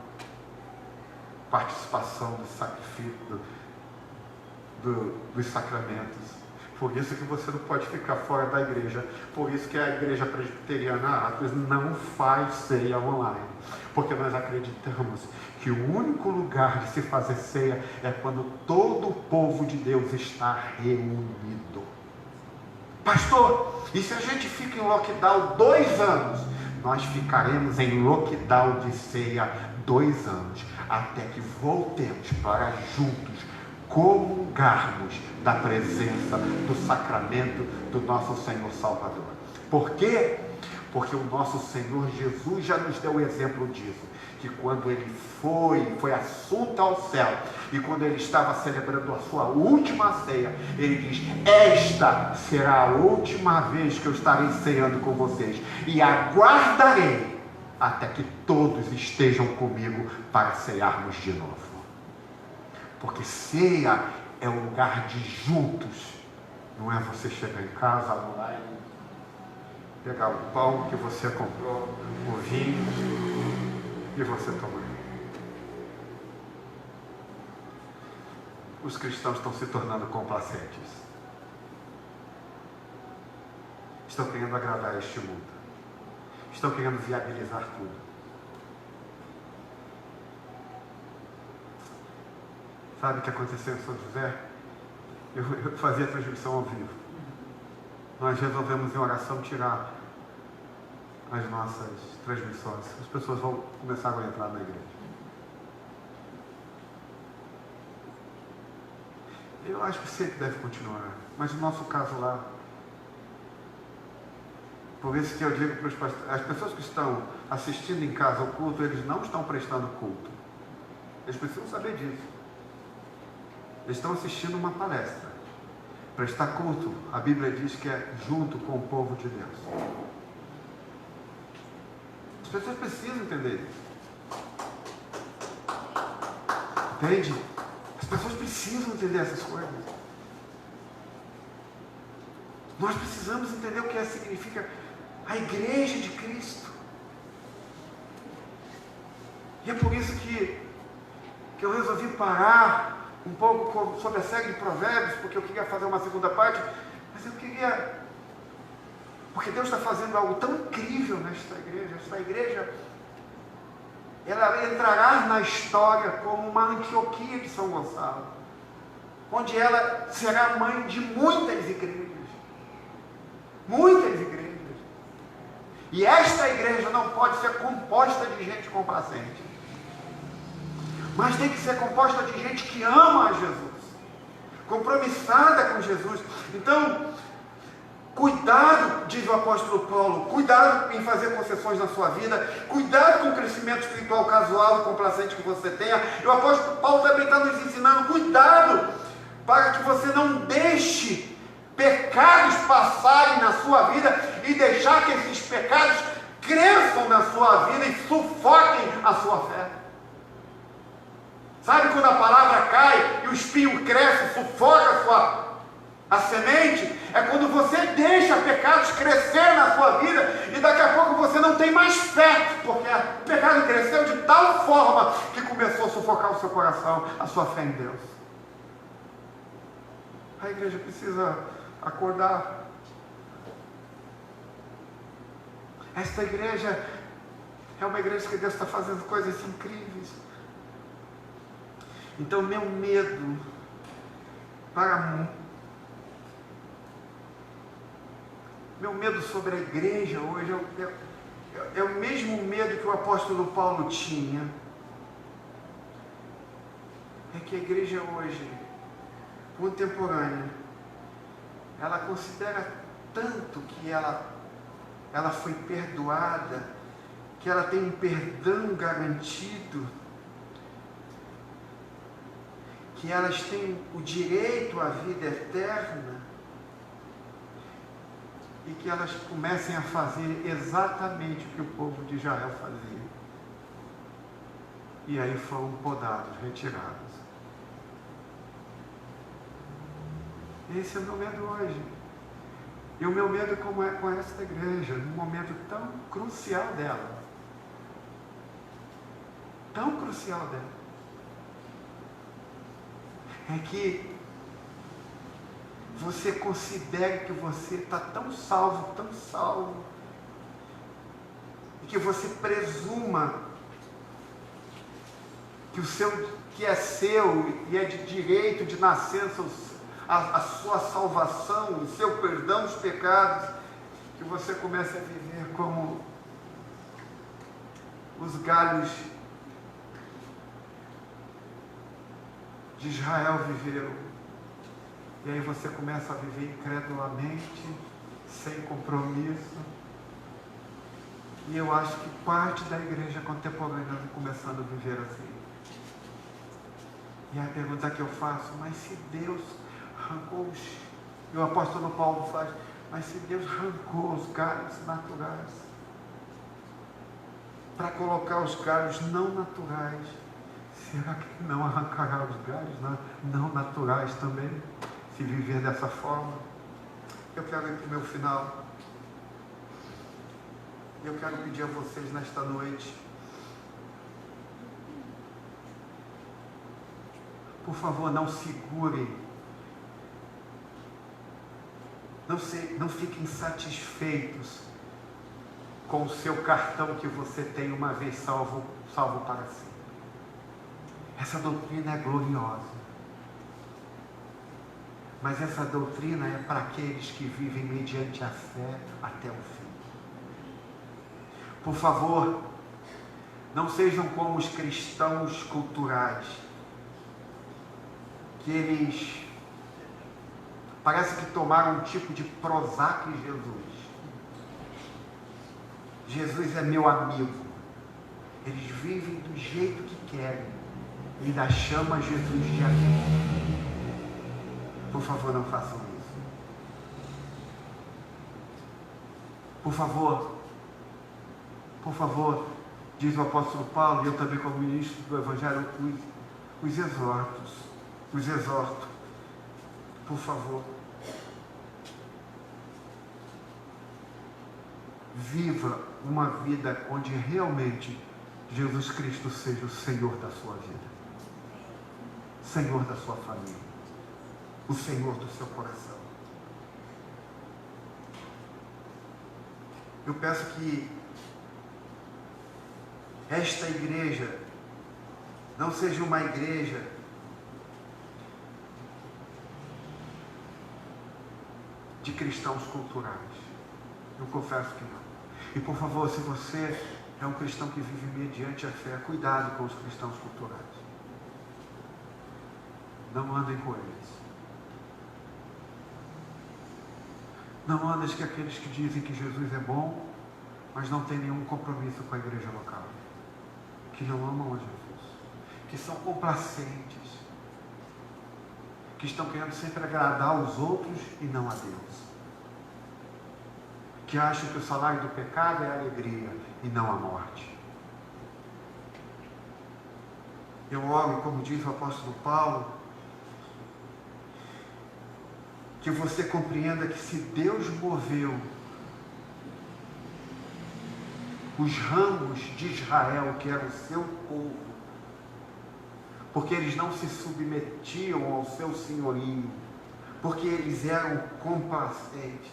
participação do sacrifício, dos sacramentos. Por isso que você não pode ficar fora da igreja. Por isso que a igreja presbiteriana Atos não faz ceia online. Porque nós acreditamos que o único lugar de se fazer ceia é quando todo o povo de Deus está reunido. Pastor, e se a gente fica em lockdown 2 anos? Nós ficaremos em lockdown de ceia 2 anos, até que voltemos para juntos comungarmos da presença, do sacramento do nosso Senhor Salvador. Por quê? Porque o nosso Senhor Jesus já nos deu o exemplo disso, que quando ele foi assunto ao céu, e quando ele estava celebrando a sua última ceia, ele diz: esta será a última vez que eu estarei ceando com vocês, e aguardarei até que todos estejam comigo para cearmos de novo. Porque ceia é um lugar de juntos, não é você chegar em casa, lá e pegar o pão que você comprou, o vinho, e você tomar. Os cristãos estão se tornando complacentes. Estão querendo agradar este mundo. Estão querendo viabilizar tudo. Sabe o que aconteceu em São José? Eu fazia transmissão ao vivo. Nós resolvemos em oração tirar as nossas transmissões. As pessoas vão começar a entrar na igreja. Eu acho que sempre deve continuar, mas no nosso caso lá, por isso que eu digo para os pastores, as pessoas que estão assistindo em casa ao culto, eles não estão prestando culto. Eles precisam saber disso. Eles estão assistindo uma palestra. Prestar culto, a Bíblia diz que é junto com o povo de Deus. As pessoas precisam entender isso. Entende? As pessoas precisam entender essas coisas. Nós precisamos entender o que significa a igreja de Cristo. E é por isso que eu resolvi parar um pouco sobre a série de Provérbios, porque eu queria fazer uma segunda parte, mas eu queria... Porque Deus está fazendo algo tão incrível nesta igreja. Esta igreja, ela entrará na história como uma Antioquia de São Gonçalo, onde ela será mãe de muitas igrejas. Muitas igrejas. E esta igreja não pode ser composta de gente complacente, mas tem que ser composta de gente que ama a Jesus, compromissada com Jesus. Então, cuidado, diz o apóstolo Paulo, cuidado em fazer concessões na sua vida, cuidado com o crescimento espiritual casual e complacente que você tenha. E o apóstolo Paulo também está nos ensinando, cuidado, para que você não deixe pecados passarem na sua vida e deixar que esses pecados cresçam na sua vida e sufoquem a sua fé. Sabe quando a palavra cai e o espinho cresce, sufoca a semente? É quando você deixa pecados crescer na sua vida e daqui a pouco você não tem mais fé, porque o pecado cresceu de tal forma que começou a sufocar o seu coração, a sua fé em Deus. A igreja precisa acordar. Esta igreja é uma igreja que Deus está fazendo coisas incríveis. Então, meu medo sobre a igreja hoje é o mesmo medo que o apóstolo Paulo tinha. É que a igreja hoje, contemporânea, ela considera tanto que ela foi perdoada, que ela tem um perdão garantido, que elas têm o direito à vida eterna, e que elas comecem a fazer exatamente o que o povo de Israel fazia. E aí foram podados, retirados. Esse é o meu medo hoje. E o meu medo como é com esta igreja, num momento tão crucial dela. Tão crucial dela. É que você considere que você está tão salvo, e que você presuma que é seu e é de direito de nascença a sua salvação, o seu perdão dos pecados, que você comece a viver como os galhos de Israel viveram. E aí você começa a viver incredulamente, sem compromisso. E eu acho que parte da igreja contemporânea está começando a viver assim. E a pergunta que eu faço, mas se Deus arrancou os... E o apóstolo Paulo faz, mas se Deus arrancou os galhos naturais para colocar os galhos não naturais, será que não arrancará os galhos não naturais também, se viver dessa forma? Eu quero ir para o meu final. Eu quero pedir a vocês nesta noite, por favor, não segurem, não fiquem satisfeitos com o seu cartão que você tem uma vez salvo para sempre. Essa doutrina é gloriosa, mas essa doutrina é para aqueles que vivem mediante a fé até o fim. Por favor, não sejam como os cristãos culturais, que eles parece que tomaram um tipo de Prozac em Jesus. Jesus é meu amigo. Eles vivem do jeito que querem e ainda chamam Jesus de amigo. Por favor, não façam isso. Por favor, diz o apóstolo Paulo, e eu também como ministro do Evangelho os exorto, por favor, viva uma vida onde realmente Jesus Cristo seja o Senhor da sua vida, Senhor da sua família, o Senhor do seu coração. Eu peço que esta igreja não seja uma igreja de cristãos culturais. Eu confesso que não. E por favor, se você é um cristão que vive mediante a fé, cuidado com os cristãos culturais. Não andem com eles. Não andes com aqueles que dizem que Jesus é bom, mas não tem nenhum compromisso com a igreja local. Que não amam a Jesus. Que são complacentes. Que estão querendo sempre agradar os outros e não a Deus. Que acham que o salário do pecado é a alegria e não a morte. Eu oro, como diz o apóstolo Paulo, que você compreenda que se Deus moveu os ramos de Israel, que era o seu povo, porque eles não se submetiam ao seu senhorio, porque eles eram complacentes,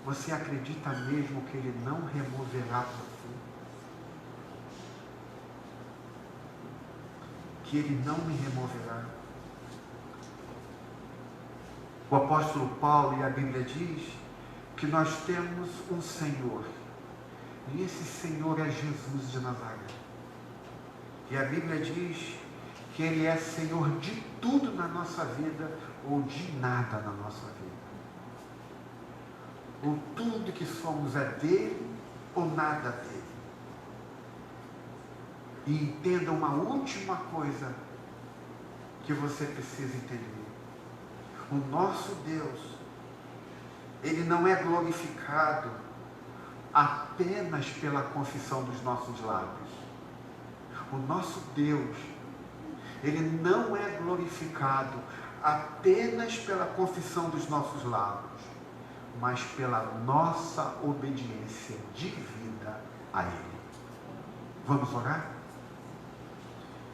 você acredita mesmo que Ele não removerá você? Que Ele não me removerá? O apóstolo Paulo e a Bíblia diz que nós temos um Senhor, e esse Senhor é Jesus de Nazaré. E a Bíblia diz que Ele é Senhor de tudo na nossa vida ou de nada na nossa vida. Ou tudo que somos é dele ou nada dele. E entenda uma última coisa que você precisa entender. O nosso Deus, Ele não é glorificado apenas pela confissão dos nossos lábios. O nosso Deus, Ele não é glorificado apenas pela confissão dos nossos lábios, mas pela nossa obediência de vida a Ele. Vamos orar?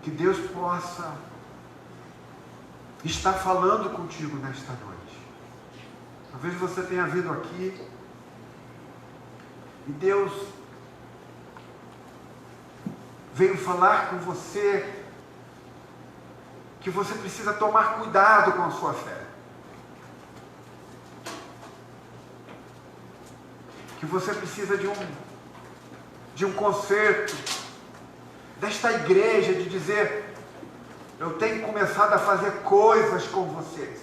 Que Deus possa estar falando contigo nesta noite. Talvez você tenha vindo aqui e Deus veio falar com você que você precisa tomar cuidado com a sua fé. Que você precisa de um conserto desta igreja, de dizer, Eu tenho começado a fazer coisas com vocês.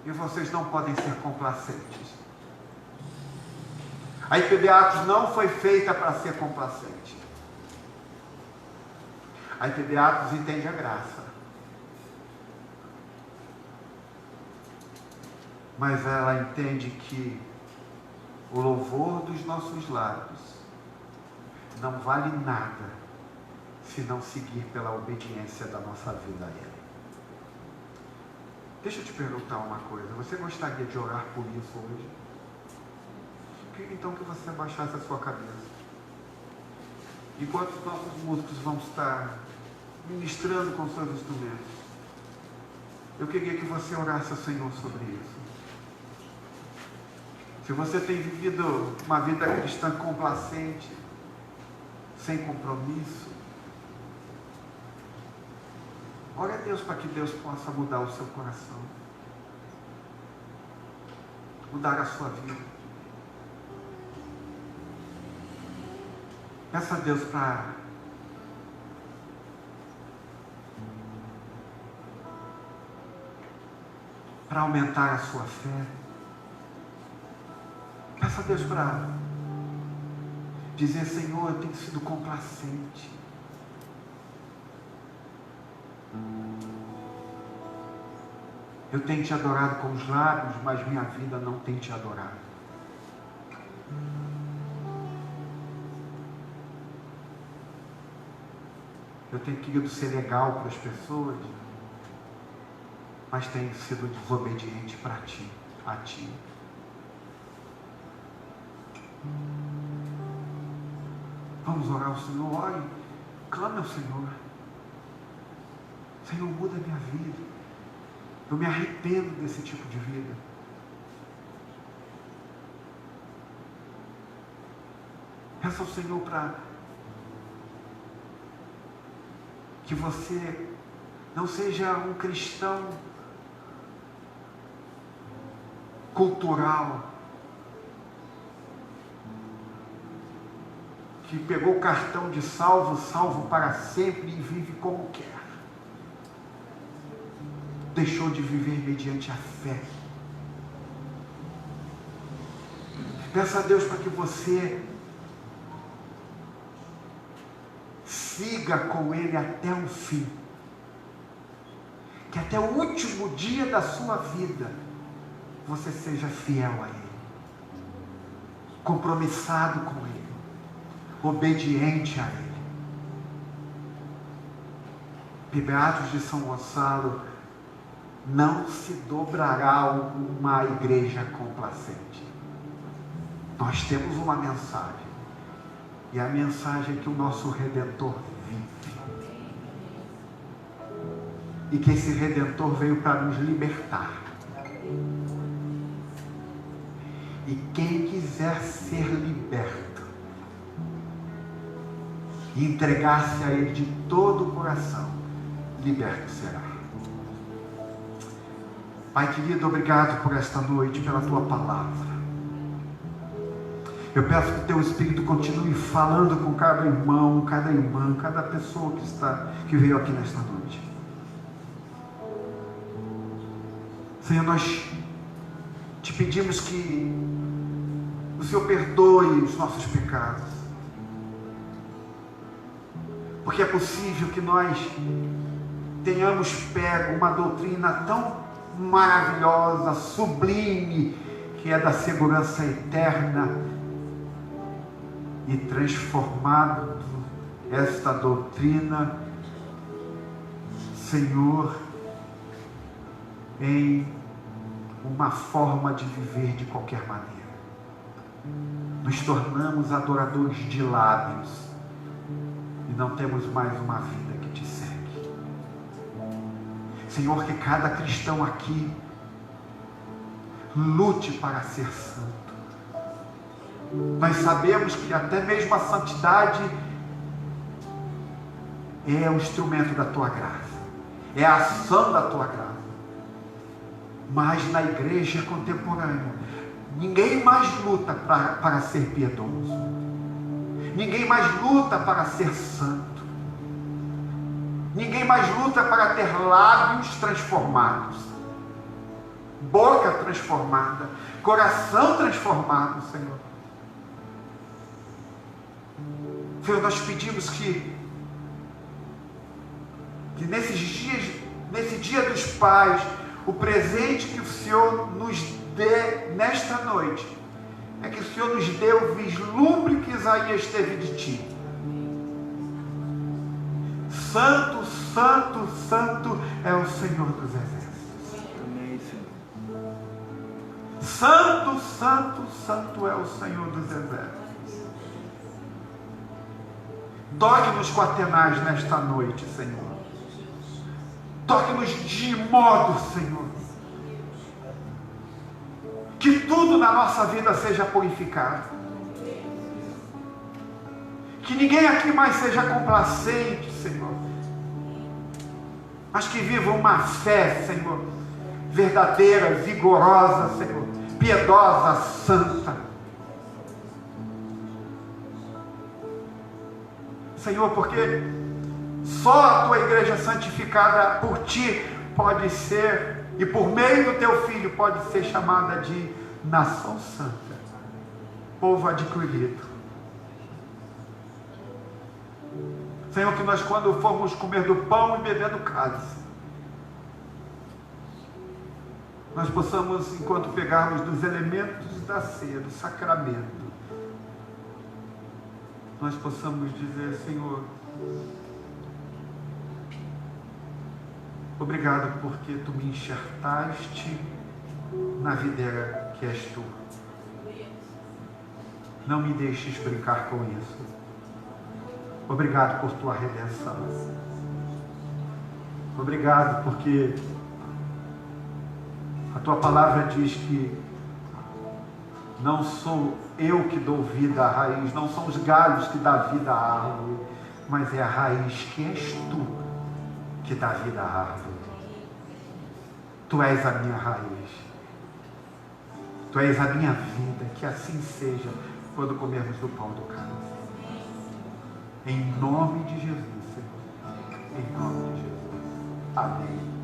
E vocês não podem ser complacentes. A IPB Atos não foi feita para ser complacente. A IPB Atos entende a graça. Mas ela entende que o louvor dos nossos lábios não vale nada se não seguir pela obediência da nossa vida a Ele. Deixa eu te perguntar uma coisa. Você gostaria de orar por isso hoje? Queria então que você abaixasse a sua cabeça. Enquanto os nossos músicos vão estar ministrando com seus instrumentos, eu queria que você orasse ao Senhor sobre isso. Se você tem vivido uma vida cristã complacente, sem compromisso, ore a Deus para que Deus possa mudar o seu coração, mudar a sua vida. Peça a Deus para aumentar a sua fé. Peça a Deus para dizer: Senhor, eu tenho sido complacente. Eu tenho te adorado com os lábios, mas minha vida não tem te adorado. Eu tenho querido ser legal para as pessoas, mas tenho sido desobediente para ti, a ti. Vamos orar ao Senhor. Ore, clame ao Senhor. Senhor, muda a minha vida. Eu me arrependo desse tipo de vida. Peça ao Senhor para que você não seja um cristão cultural, que pegou o cartão de salvo para sempre e vive como quer. Deixou de viver mediante a fé. Peça a Deus para que você siga com Ele até o fim. Que até o último dia da sua vida você seja fiel a Ele, compromissado com Ele, obediente a Ele. IPB Atos de São Gonçalo não se dobrará uma igreja complacente. Nós temos uma mensagem, e a mensagem é que o nosso Redentor vive, e que esse Redentor veio para nos libertar. E quem quiser ser liberto e entregar-se a Ele de todo o coração, liberto será. Pai querido, obrigado por esta noite, pela Tua palavra. Eu peço que o Teu Espírito continue falando com cada irmão, cada irmã, cada pessoa que veio aqui nesta noite. Senhor, nós te pedimos que o Senhor perdoe os nossos pecados, porque é possível que nós tenhamos pego uma doutrina tão maravilhosa, sublime, que é da segurança eterna, e transformado esta doutrina, Senhor, em uma forma de viver de qualquer maneira. Nos tornamos adoradores de lábios e não temos mais uma vida que te segue. Senhor, que cada cristão aqui lute para ser santo. Nós sabemos que até mesmo a santidade é o instrumento da Tua graça, é a ação da Tua graça. Mas na igreja contemporânea, ninguém mais luta para ser piedoso, ninguém mais luta para ser santo. Ninguém mais luta para ter lábios transformados, boca transformada, coração transformado, Senhor. Senhor, nós pedimos que nesses dias, nesse dia dos pais, o presente que o Senhor nos dê nesta noite, é que o Senhor nos dê o vislumbre que Isaías teve de Ti. Santo, santo, santo é o Senhor dos Exércitos. Amém, Senhor. Santo, santo, santo é o Senhor dos Exércitos. Toque-nos com a tenaz nesta noite, Senhor. Toque-nos de modo, Senhor, que tudo na nossa vida seja purificado. Que ninguém aqui mais seja complacente, Senhor, mas que viva uma fé, Senhor, verdadeira, vigorosa, Senhor, piedosa, santa. Senhor, porque só a Tua igreja santificada por Ti pode ser, e por meio do Teu Filho pode ser chamada de nação santa, povo adquirido. Senhor, que nós, quando formos comer do pão e beber do cálice, nós possamos, enquanto pegarmos dos elementos da ceia, do sacramento, nós possamos dizer: Senhor, obrigado porque Tu me enxertaste na videira que és Tu. Não me deixes brincar com isso. Obrigado por Tua redenção. Obrigado porque a Tua palavra diz que não sou eu que dou vida à raiz, não são os galhos que dão vida à árvore, mas é a raiz que és Tu que dá vida à árvore. Tu és a minha raiz. Tu és a minha vida, que assim seja quando comermos do pão do cálice. Em nome de Jesus, Senhor. Em nome de Jesus. Amém.